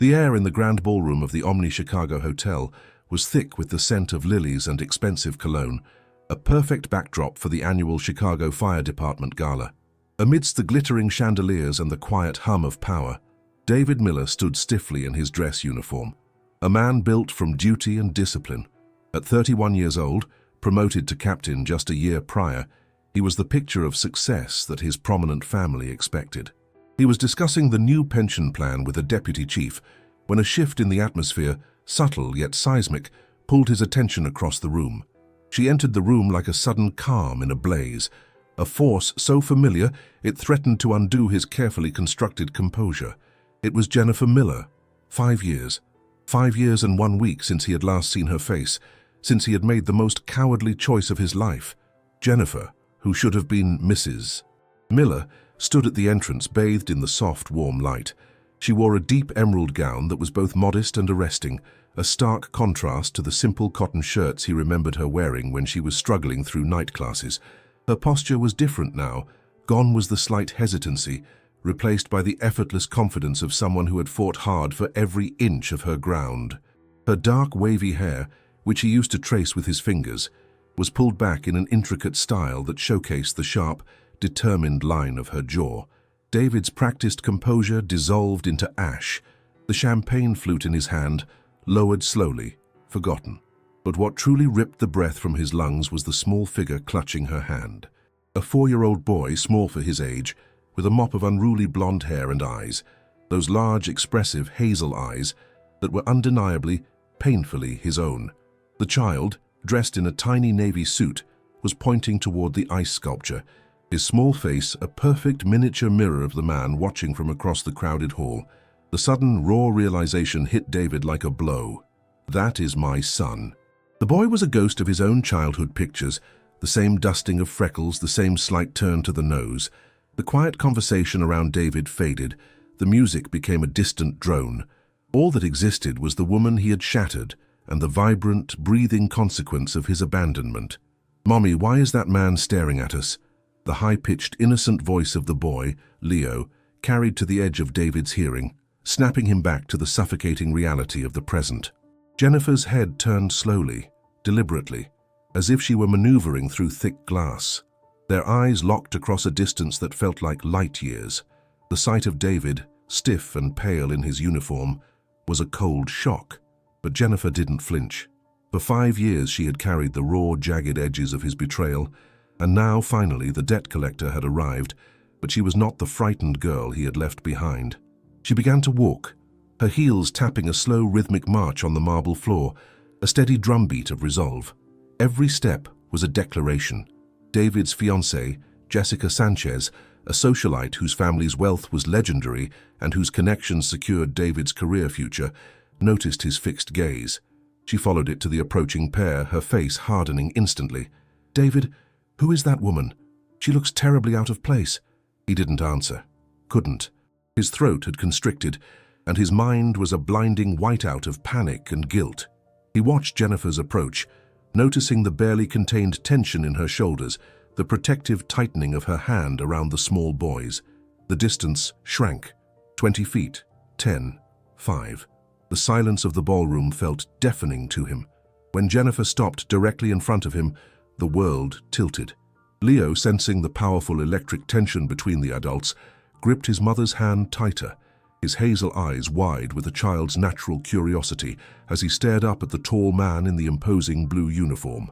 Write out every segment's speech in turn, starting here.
The air in the grand ballroom of the Omni Chicago Hotel was thick with the scent of lilies and expensive cologne, a perfect backdrop for the annual Chicago Fire Department Gala. Amidst the glittering chandeliers and the quiet hum of power, David Miller stood stiffly in his dress uniform, a man built from duty and discipline. At 31 years old, promoted to captain just a year prior, he was the picture of success that his prominent family expected. He was discussing the new pension plan with a deputy chief when a shift in the atmosphere, subtle yet seismic, pulled his attention across the room. She entered the room like a sudden calm in a blaze, a force so familiar it threatened to undo his carefully constructed composure. It was Jennifer Miller. 5 years. 5 years and 1 week since he had last seen her face, since he had made the most cowardly choice of his life. Jennifer, who should have been Mrs. Miller, stood at the entrance bathed in the soft, warm light. She wore a deep emerald gown that was both modest and arresting, a stark contrast to the simple cotton shirts he remembered her wearing when she was struggling through night classes. Her posture was different now. Gone was the slight hesitancy, replaced by the effortless confidence of someone who had fought hard for every inch of her ground. Her dark, wavy hair, which he used to trace with his fingers, was pulled back in an intricate style that showcased the sharp, determined line of her jaw. David's practiced composure dissolved into ash, the champagne flute in his hand lowered slowly, forgotten. But what truly ripped the breath from his lungs was the small figure clutching her hand. A 4-year-old boy, small for his age, with a mop of unruly blonde hair and eyes, those large, expressive hazel eyes that were undeniably, painfully his own. The child, dressed in a tiny navy suit, was pointing toward the ice sculpture, his small face a perfect miniature mirror of the man watching from across the crowded hall. The sudden, raw realization hit David like a blow. That is my son. The boy was a ghost of his own childhood pictures, the same dusting of freckles, the same slight turn to the nose. The quiet conversation around David faded. The music became a distant drone. All that existed was the woman he had shattered and the vibrant, breathing consequence of his abandonment. "Mommy, why is that man staring at us?" The high-pitched, innocent voice of the boy, Leo, carried to the edge of David's hearing, snapping him back to the suffocating reality of the present. Jennifer's head turned slowly, deliberately, as if she were maneuvering through thick glass. Their eyes locked across a distance that felt like light years. The sight of David, stiff and pale in his uniform, was a cold shock. But Jennifer didn't flinch. For 5 years she had carried the raw, jagged edges of his betrayal, and now, finally, the debt collector had arrived, but she was not the frightened girl he had left behind. She began to walk, her heels tapping a slow, rhythmic march on the marble floor, a steady drumbeat of resolve. Every step was a declaration. David's fiancée, Jessica Sanchez, a socialite whose family's wealth was legendary and whose connections secured David's career future, noticed his fixed gaze. She followed it to the approaching pair, her face hardening instantly. "David, who is that woman? She looks terribly out of place." He didn't answer. Couldn't. His throat had constricted, and his mind was a blinding whiteout of panic and guilt. He watched Jennifer's approach, noticing the barely contained tension in her shoulders, the protective tightening of her hand around the small boy's. The distance shrank. 20 feet, 10, 5. The silence of the ballroom felt deafening to him. When Jennifer stopped directly in front of him, the world tilted. Leo, sensing the powerful electric tension between the adults, gripped his mother's hand tighter, his hazel eyes wide with a child's natural curiosity as he stared up at the tall man in the imposing blue uniform.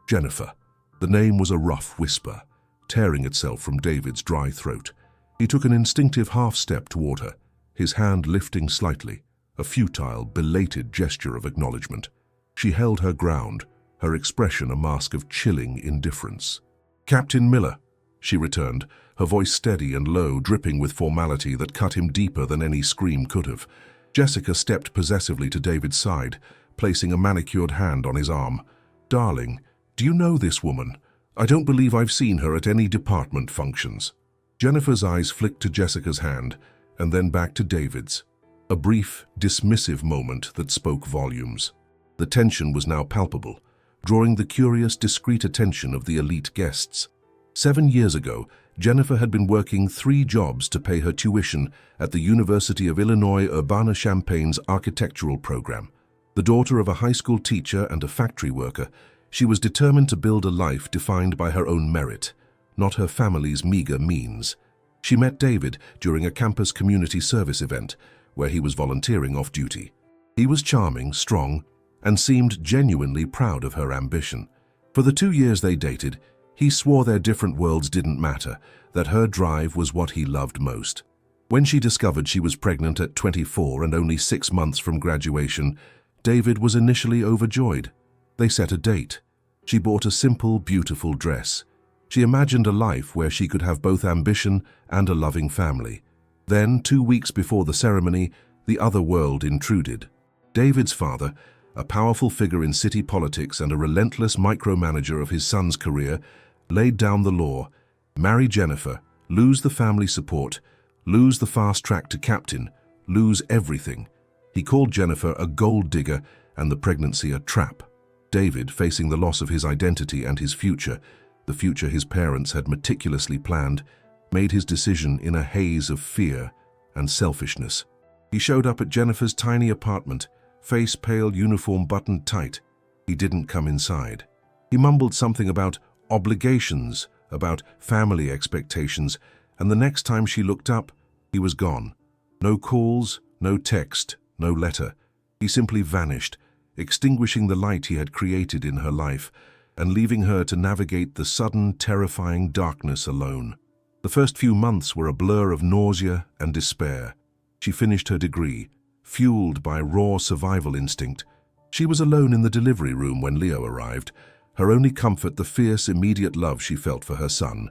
Jennifer. The name was a rough whisper, tearing itself from David's dry throat. He took an instinctive half-step toward her, his hand lifting slightly, a futile, belated gesture of acknowledgement. She held her ground, her expression a mask of chilling indifference. "Captain Miller," she returned, her voice steady and low, dripping with formality that cut him deeper than any scream could have. Jessica stepped possessively to David's side, placing a manicured hand on his arm. "Darling, do you know this woman? I don't believe I've seen her at any department functions." Jennifer's eyes flicked to Jessica's hand, and then back to David's. A brief, dismissive moment that spoke volumes. The tension was now palpable, drawing the curious, discreet attention of the elite guests. 7 years ago, Jennifer had been working 3 jobs to pay her tuition at the University of Illinois Urbana-Champaign's architectural program. The daughter of a high school teacher and a factory worker, she was determined to build a life defined by her own merit, not her family's meager means. She met David during a campus community service event, where he was volunteering off-duty. He was charming, strong, and seemed genuinely proud of her ambition. For the 2 years they dated, he swore their different worlds didn't matter, that her drive was what he loved most. When she discovered she was pregnant at 24 and only 6 months from graduation, David was initially overjoyed. They set a date. She bought a simple, beautiful dress. She imagined a life where she could have both ambition and a loving family. Then, 2 weeks before the ceremony, the other world intruded. David's father, a powerful figure in city politics and a relentless micromanager of his son's career, laid down the law: marry Jennifer, lose the family support, lose the fast track to captain, lose everything. He called Jennifer a gold digger and the pregnancy a trap. David, facing the loss of his identity and his future, the future his parents had meticulously planned, made his decision in a haze of fear and selfishness. He showed up at Jennifer's tiny apartment, face pale, uniform buttoned tight. He didn't come inside. He mumbled something about obligations, about family expectations, and the next time she looked up, he was gone. No calls, no text, no letter. He simply vanished, extinguishing the light he had created in her life and leaving her to navigate the sudden, terrifying darkness alone. The first few months were a blur of nausea and despair. She finished her degree, fueled by raw survival instinct. She was alone in the delivery room when Leo arrived, her only comfort the fierce, immediate love she felt for her son.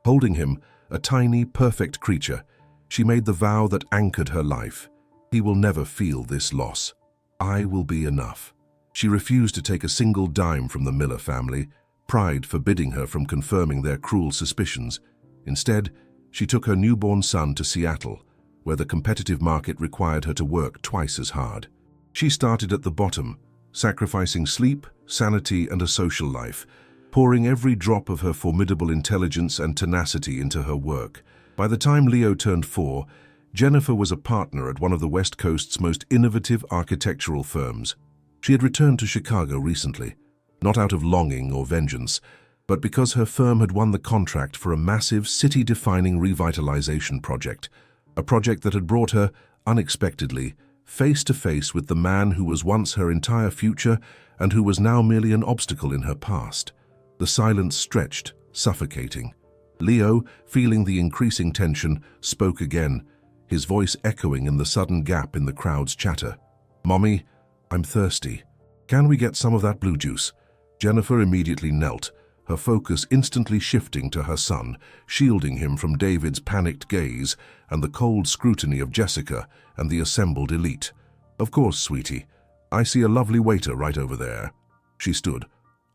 Holding him, a tiny, perfect creature, she made the vow that anchored her life: he will never feel this loss. I will be enough. She refused to take a single dime from the Miller family, pride forbidding her from confirming their cruel suspicions. Instead, she took her newborn son to Seattle, where the competitive market required her to work twice as hard. She started at the bottom, sacrificing sleep, sanity, and a social life, pouring every drop of her formidable intelligence and tenacity into her work. By the time Leo turned 4, Jennifer was a partner at one of the West Coast's most innovative architectural firms. She had returned to Chicago recently, not out of longing or vengeance, but because her firm had won the contract for a massive, city-defining revitalization project, a project that had brought her, unexpectedly, face to face with the man who was once her entire future and who was now merely an obstacle in her past. The silence stretched, suffocating. Leo, feeling the increasing tension, spoke again, his voice echoing in the sudden gap in the crowd's chatter. "Mommy, I'm thirsty. Can we get some of that blue juice?" Jennifer immediately knelt, her focus instantly shifting to her son, shielding him from David's panicked gaze and the cold scrutiny of Jessica and the assembled elite. "Of course, sweetie. I see a lovely waiter right over there." She stood,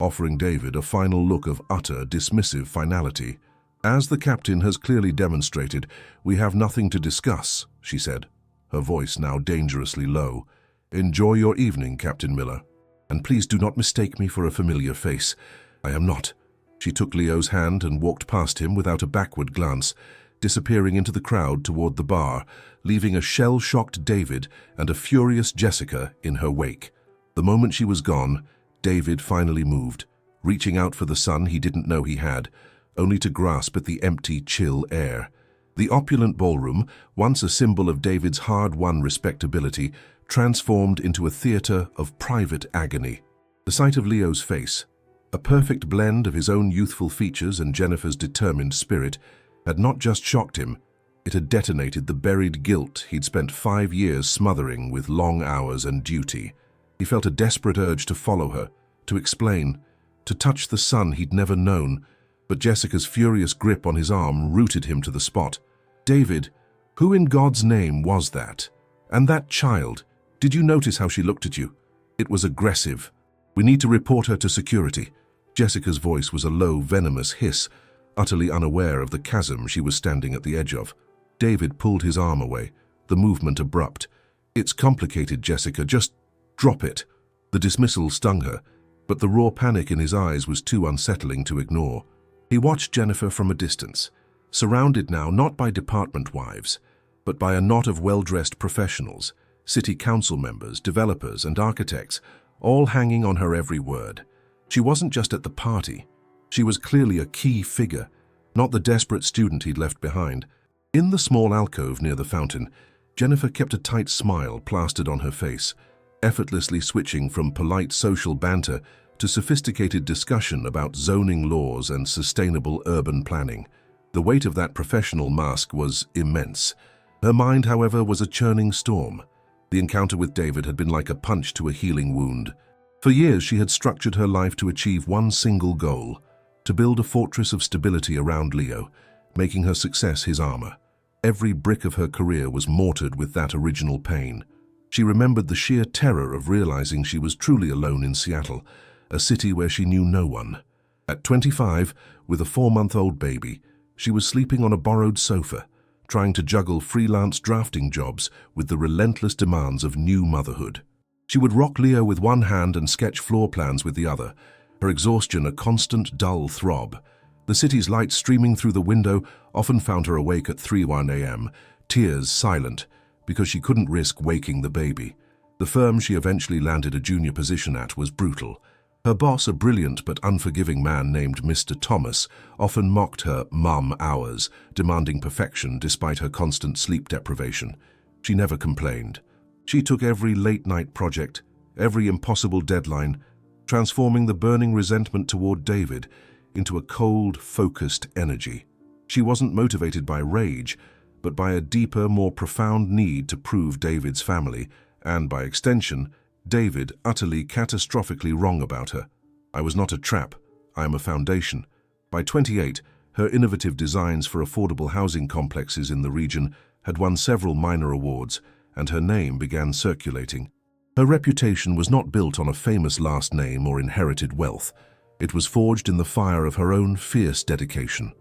offering David a final look of utter, dismissive finality. "As the captain has clearly demonstrated, we have nothing to discuss," she said, her voice now dangerously low. "Enjoy your evening, Captain Miller. And please do not mistake me for a familiar face. I am not." She took Leo's hand and walked past him without a backward glance, disappearing into the crowd toward the bar, leaving a shell-shocked David and a furious Jessica in her wake. The moment she was gone, David finally moved, reaching out for the son he didn't know he had, only to grasp at the empty, chill air. The opulent ballroom, once a symbol of David's hard-won respectability, transformed into a theater of private agony. The sight of Leo's face, a perfect blend of his own youthful features and Jennifer's determined spirit, had not just shocked him, it had detonated the buried guilt he'd spent 5 years smothering with long hours and duty. He felt a desperate urge to follow her, to explain, to touch the son he'd never known, but Jessica's furious grip on his arm rooted him to the spot. "David, who in God's name was that? And that child, did you notice how she looked at you? It was aggressive. We need to report her to security." Jessica's voice was a low, venomous hiss, utterly unaware of the chasm she was standing at the edge of. David pulled his arm away, the movement abrupt. "It's complicated, Jessica. Just drop it." The dismissal stung her, but the raw panic in his eyes was too unsettling to ignore. He watched Jennifer from a distance, surrounded now not by department wives, but by a knot of well-dressed professionals, city council members, developers, and architects, all hanging on her every word. She wasn't just at the party. She was clearly a key figure, not the desperate student he'd left behind. In the small alcove near the fountain, Jennifer kept a tight smile plastered on her face, effortlessly switching from polite social banter to sophisticated discussion about zoning laws and sustainable urban planning. The weight of that professional mask was immense. Her mind, however, was a churning storm. The encounter with David had been like a punch to a healing wound. For years, she had structured her life to achieve one single goal: to build a fortress of stability around Leo, making her success his armor. Every brick of her career was mortared with that original pain. She remembered the sheer terror of realizing she was truly alone in Seattle, a city where she knew no one. At 25, with a 4-month-old baby, she was sleeping on a borrowed sofa, trying to juggle freelance drafting jobs with the relentless demands of new motherhood. She would rock Leo with one hand and sketch floor plans with the other, her exhaustion a constant, dull throb. The city's lights streaming through the window often found her awake at 3:01 a.m., tears silent, because she couldn't risk waking the baby. The firm she eventually landed a junior position at was brutal. Her boss, a brilliant but unforgiving man named Mr. Thomas, often mocked her mum hours, demanding perfection despite her constant sleep deprivation. She never complained. She took every late-night project, every impossible deadline, transforming the burning resentment toward David into a cold, focused energy. She wasn't motivated by rage, but by a deeper, more profound need to prove David's family, and by extension, David, utterly catastrophically wrong about her. "I was not a trap. I am a foundation." By 28, her innovative designs for affordable housing complexes in the region had won several minor awards, and her name began circulating. Her reputation was not built on a famous last name or inherited wealth. It was forged in the fire of her own fierce dedication.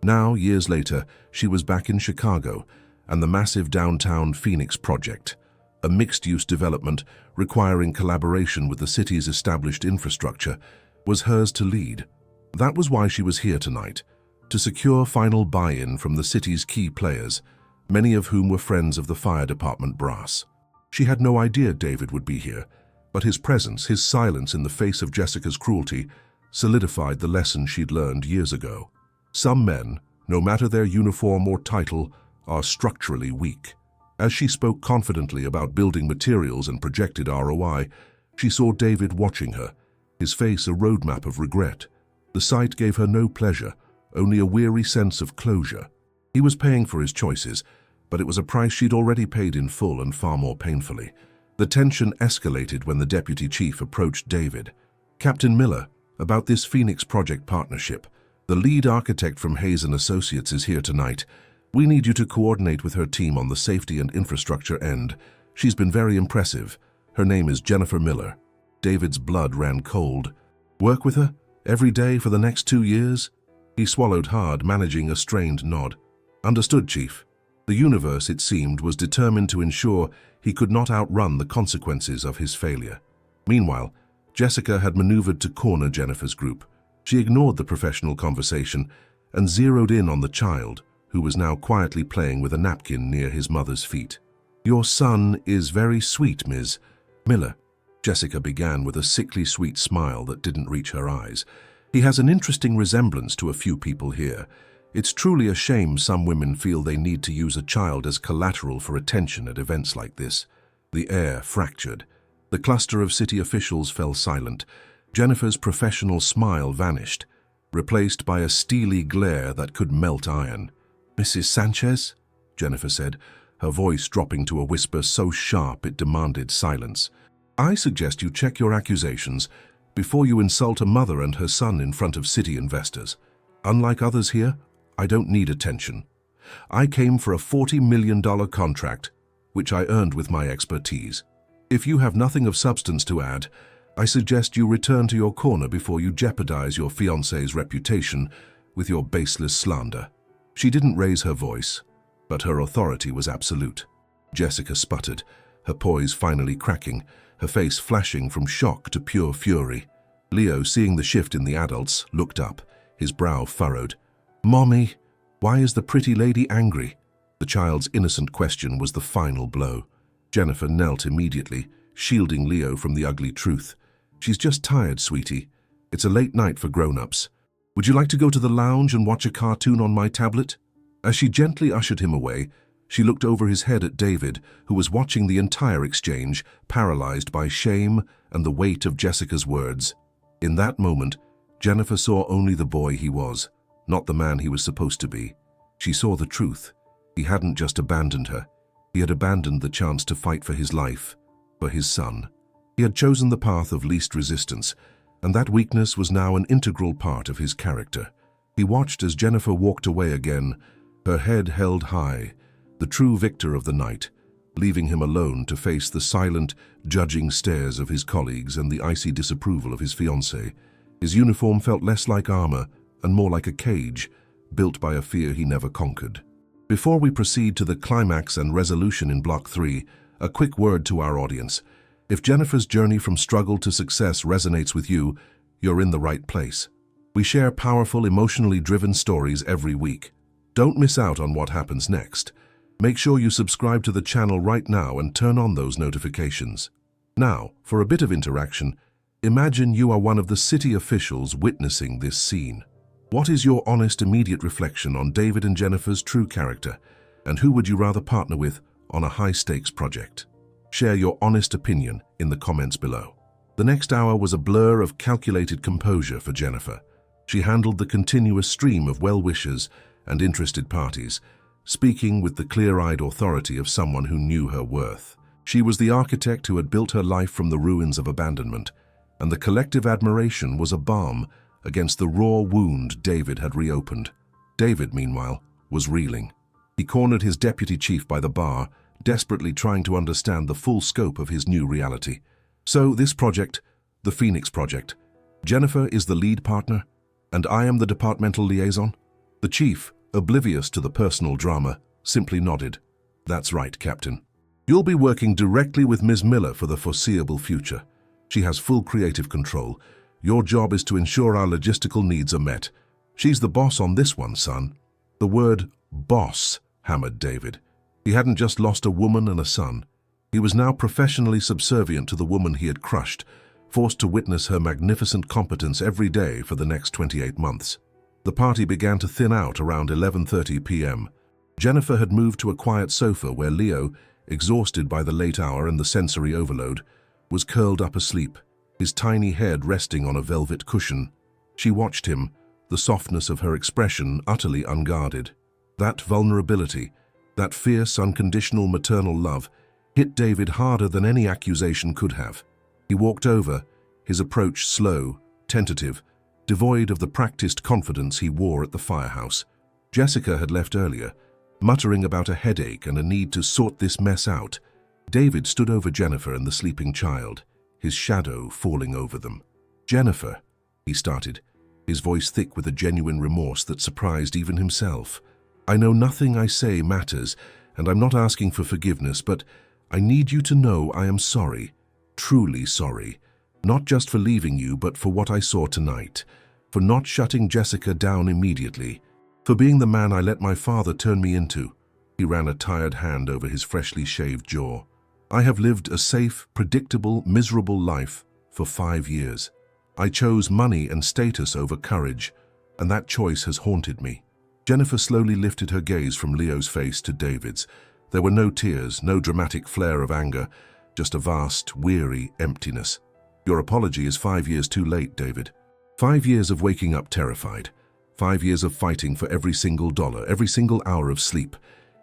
Now, years later, she was back in Chicago, and the massive downtown Phoenix project, a mixed-use development requiring collaboration with the city's established infrastructure, was hers to lead. That was why she was here tonight, to secure final buy-in from the city's key players, many of whom were friends of the fire department brass. She had no idea David would be here, but his presence, his silence in the face of Jessica's cruelty, solidified the lesson she'd learned years ago. Some men, no matter their uniform or title, are structurally weak. As she spoke confidently about building materials and projected ROI, she saw David watching her, his face a roadmap of regret. The sight gave her no pleasure, only a weary sense of closure. He was paying for his choices, but it was a price she'd already paid in full and far more painfully. The tension escalated when the deputy chief approached David. "Captain Miller, about this Phoenix project partnership. The lead architect from Hayes & Associates is here tonight. We need you to coordinate with her team on the safety and infrastructure end. She's been very impressive. Her name is Jennifer Miller." David's blood ran cold. "Work with her? Every day for the next 2 years?" He swallowed hard, managing a strained nod. "Understood, Chief." The universe, it seemed, was determined to ensure he could not outrun the consequences of his failure. Meanwhile, Jessica had maneuvered to corner Jennifer's group. She ignored the professional conversation and zeroed in on the child, who was now quietly playing with a napkin near his mother's feet. "Your son is very sweet, Ms. Miller," Jessica began with a sickly sweet smile that didn't reach her eyes. "He has an interesting resemblance to a few people here. It's truly a shame some women feel they need to use a child as collateral for attention at events like this." The air fractured. The cluster of city officials fell silent. Jennifer's professional smile vanished, replaced by a steely glare that could melt iron. "Mrs. Sanchez?" Jennifer said, her voice dropping to a whisper so sharp it demanded silence. "I suggest you check your accusations before you insult a mother and her son in front of city investors. Unlike others here, I don't need attention. I came for a $40 million contract, which I earned with my expertise. If you have nothing of substance to add, I suggest you return to your corner before you jeopardize your fiancé's reputation with your baseless slander." She didn't raise her voice, but her authority was absolute. Jessica sputtered, her poise finally cracking, her face flashing from shock to pure fury. Leo, seeing the shift in the adults, looked up, his brow furrowed. "Mommy, why is the pretty lady angry?" The child's innocent question was the final blow. Jennifer knelt immediately, shielding Leo from the ugly truth. "She's just tired, sweetie. It's a late night for grown-ups. Would you like to go to the lounge and watch a cartoon on my tablet?" As she gently ushered him away, she looked over his head at David, who was watching the entire exchange, paralyzed by shame and the weight of Jessica's words. In that moment, Jennifer saw only the boy he was, not the man he was supposed to be. She saw the truth. He hadn't just abandoned her. He had abandoned the chance to fight for his life, for his son. He had chosen the path of least resistance, and that weakness was now an integral part of his character. He watched as Jennifer walked away again, her head held high, the true victor of the night, leaving him alone to face the silent, judging stares of his colleagues and the icy disapproval of his fiancée. His uniform felt less like armor and more like a cage, built by a fear he never conquered. Before we proceed to the climax and resolution in Block 3, a quick word to our audience. If Jennifer's journey from struggle to success resonates with you, you're in the right place. We share powerful, emotionally driven stories every week. Don't miss out on what happens next. Make sure you subscribe to the channel right now and turn on those notifications. Now, for a bit of interaction, imagine you are one of the city officials witnessing this scene. What is your honest, immediate reflection on David and Jennifer's true character, and who would you rather partner with on a high-stakes project? Share your honest opinion in the comments below. The next hour was a blur of calculated composure for Jennifer. She handled the continuous stream of well-wishers and interested parties, speaking with the clear-eyed authority of someone who knew her worth. She was the architect who had built her life from the ruins of abandonment, and the collective admiration was a balm against the raw wound David had reopened. David, meanwhile, was reeling. He cornered his deputy chief by the bar, desperately trying to understand the full scope of his new reality. So this project, the Phoenix Project, Jennifer is the lead partner, and I am the departmental liaison? The chief, oblivious to the personal drama, simply nodded. "That's right, Captain. You'll be working directly with Ms. Miller for the foreseeable future. She has full creative control. Your job is to ensure our logistical needs are met. She's the boss on this one, son." The word boss hammered David. He hadn't just lost a woman and a son. He was now professionally subservient to the woman he had crushed, forced to witness her magnificent competence every day for the next 28 months. The party began to thin out around 11:30 p.m. Jennifer had moved to a quiet sofa where Leo, exhausted by the late hour and the sensory overload, was curled up asleep, his tiny head resting on a velvet cushion. She watched him, the softness of her expression utterly unguarded. That vulnerability, that fierce, unconditional maternal love, hit David harder than any accusation could have. He walked over, his approach slow, tentative, devoid of the practiced confidence he wore at the firehouse. Jessica had left earlier, muttering about a headache and a need to sort this mess out. David stood over Jennifer and the sleeping child, his shadow falling over them. "Jennifer," he started, his voice thick with a genuine remorse that surprised even himself. "I know nothing I say matters, and I'm not asking for forgiveness, but I need you to know I am sorry, truly sorry, not just for leaving you, but for what I saw tonight, for not shutting Jessica down immediately, for being the man I let my father turn me into." He ran a tired hand over his freshly shaved jaw. "I have lived a safe, predictable, miserable life for 5 years. I chose money and status over courage, and that choice has haunted me." Jennifer slowly lifted her gaze from Leo's face to David's. There were no tears, no dramatic flare of anger, just a vast, weary emptiness. "Your apology is 5 years too late, David. 5 years of waking up terrified. 5 years of fighting for every single dollar, every single hour of sleep,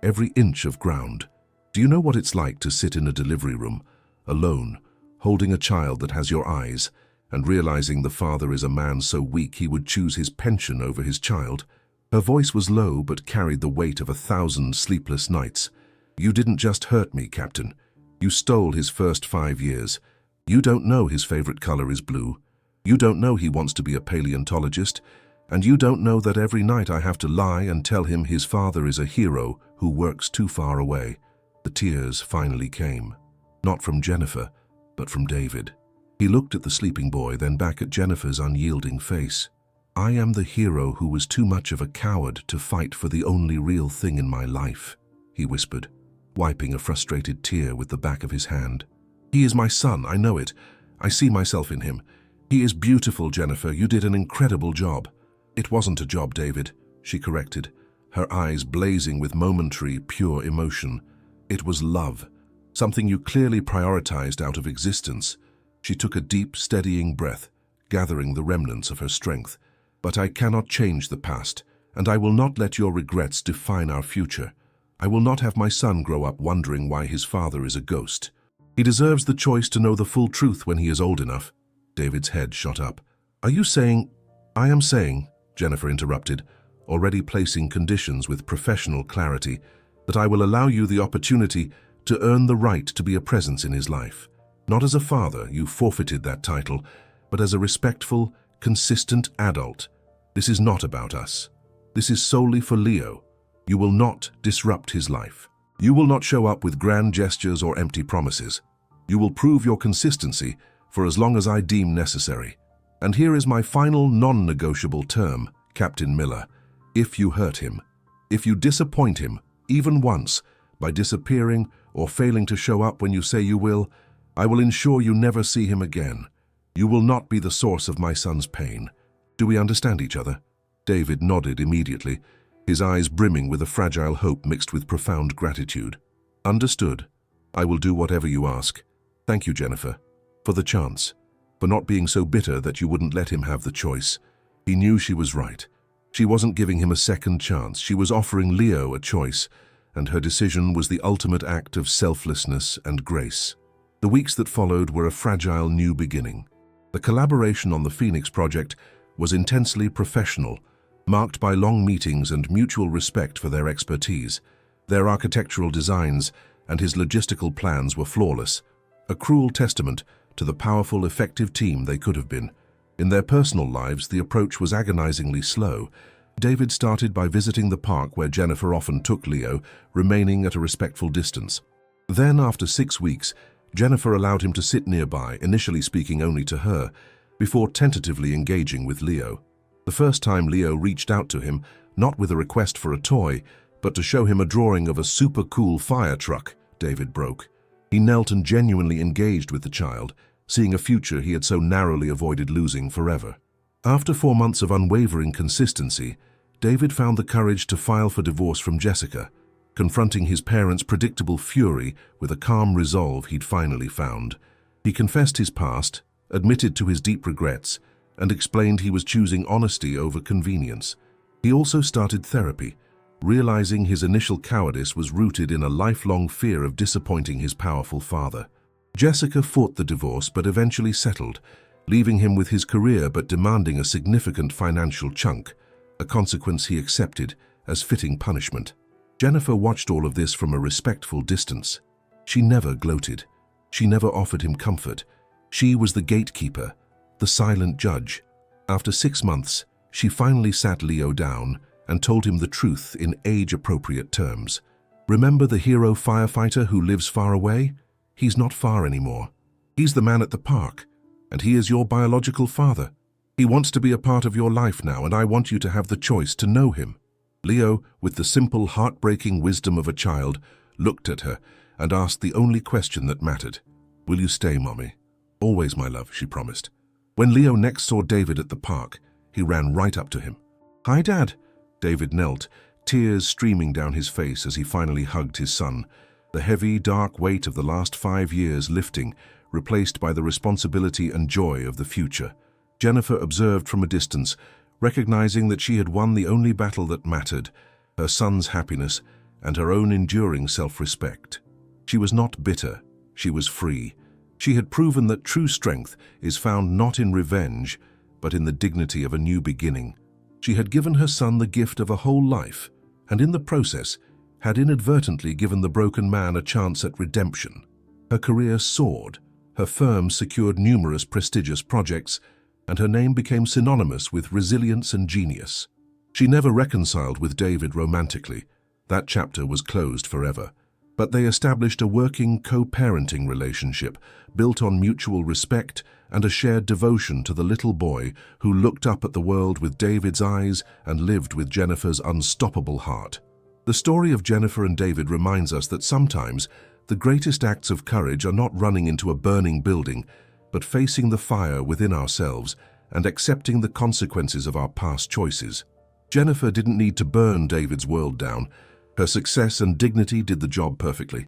every inch of ground. Do you know what it's like to sit in a delivery room, alone, holding a child that has your eyes, and realizing the father is a man so weak he would choose his pension over his child?" Her voice was low but carried the weight of 1,000 sleepless nights. "You didn't just hurt me, Captain. You stole his first 5 years. You don't know his favorite color is blue. You don't know he wants to be a paleontologist. And you don't know that every night I have to lie and tell him his father is a hero who works too far away." The tears finally came. Not from Jennifer, but from David. He looked at the sleeping boy, then back at Jennifer's unyielding face. I am the hero who was too much of a coward to fight for the only real thing in my life, he whispered, wiping a frustrated tear with the back of his hand. He is my son, I know it. I see myself in him. He is beautiful, Jennifer. You did an incredible job. It wasn't a job, David, she corrected, her eyes blazing with momentary, pure emotion. It was love, something you clearly prioritized out of existence. She took a deep, steadying breath, gathering the remnants of her strength. But I cannot change the past, and I will not let your regrets define our future. I will not have my son grow up wondering why his father is a ghost. He deserves the choice to know the full truth when he is old enough. David's head shot up. Are you saying? I am saying, Jennifer interrupted, already placing conditions with professional clarity, that I will allow you the opportunity to earn the right to be a presence in his life. Not as a father, you forfeited that title, but as a respectful, consistent adult. This is not about us. This is solely for Leo. You will not disrupt his life. You will not show up with grand gestures or empty promises. You will prove your consistency for as long as I deem necessary. And here is my final non-negotiable term, Captain Miller. If you hurt him, if you disappoint him, even once, by disappearing or failing to show up when you say you will, I will ensure you never see him again. You will not be the source of my son's pain. Do we understand each other? David nodded immediately, his eyes brimming with a fragile hope mixed with profound gratitude. Understood. I will do whatever you ask. Thank you, Jennifer, for the chance, for not being so bitter that you wouldn't let him have the choice. He knew she was right. She wasn't giving him a second chance. She was offering Leo a choice, and her decision was the ultimate act of selflessness and grace. The weeks that followed were a fragile new beginning. The collaboration on the Phoenix project was intensely professional, marked by long meetings and mutual respect for their expertise. Their architectural designs and his logistical plans were flawless, a cruel testament to the powerful, effective team they could have been. In their personal lives, the approach was agonizingly slow. David started by visiting the park where Jennifer often took Leo, remaining at a respectful distance. Then, after 6 weeks, Jennifer allowed him to sit nearby, initially speaking only to her, before tentatively engaging with Leo. The first time Leo reached out to him, not with a request for a toy, but to show him a drawing of a super cool fire truck, David broke. He knelt and genuinely engaged with the child, seeing a future he had so narrowly avoided losing forever. After 4 months of unwavering consistency, David found the courage to file for divorce from Jessica, confronting his parents' predictable fury with a calm resolve he'd finally found. He confessed his past, admitted to his deep regrets, and explained he was choosing honesty over convenience. He also started therapy, realizing his initial cowardice was rooted in a lifelong fear of disappointing his powerful father. Jessica fought the divorce but eventually settled, leaving him with his career but demanding a significant financial chunk, a consequence he accepted as fitting punishment. Jennifer watched all of this from a respectful distance. She never gloated. She never offered him comfort. She was the gatekeeper, the silent judge. After 6 months, she finally sat Leo down and told him the truth in age-appropriate terms. Remember the hero firefighter who lives far away? He's not far anymore. He's the man at the park, and he is your biological father. He wants to be a part of your life now, and I want you to have the choice to know him. Leo, with the simple, heartbreaking wisdom of a child, looked at her and asked the only question that mattered. Will you stay, Mommy? Always, my love, she promised. When Leo next saw David at the park, he ran right up to him. Hi, Dad. David knelt, tears streaming down his face as he finally hugged his son, the heavy, dark weight of the last 5 years lifting, replaced by the responsibility and joy of the future. Jennifer observed from a distance, recognizing that she had won the only battle that mattered, her son's happiness and her own enduring self-respect. She was not bitter, she was free. She had proven that true strength is found not in revenge, but in the dignity of a new beginning. She had given her son the gift of a whole life, and in the process, had inadvertently given the broken man a chance at redemption. Her career soared, her firm secured numerous prestigious projects, and her name became synonymous with resilience and genius. She never reconciled with David romantically. That chapter was closed forever. But they established a working co-parenting relationship built on mutual respect and a shared devotion to the little boy who looked up at the world with David's eyes and lived with Jennifer's unstoppable heart. The story of Jennifer and David reminds us that sometimes the greatest acts of courage are not running into a burning building, but facing the fire within ourselves and accepting the consequences of our past choices. Jennifer didn't need to burn David's world down. Her success and dignity did the job perfectly.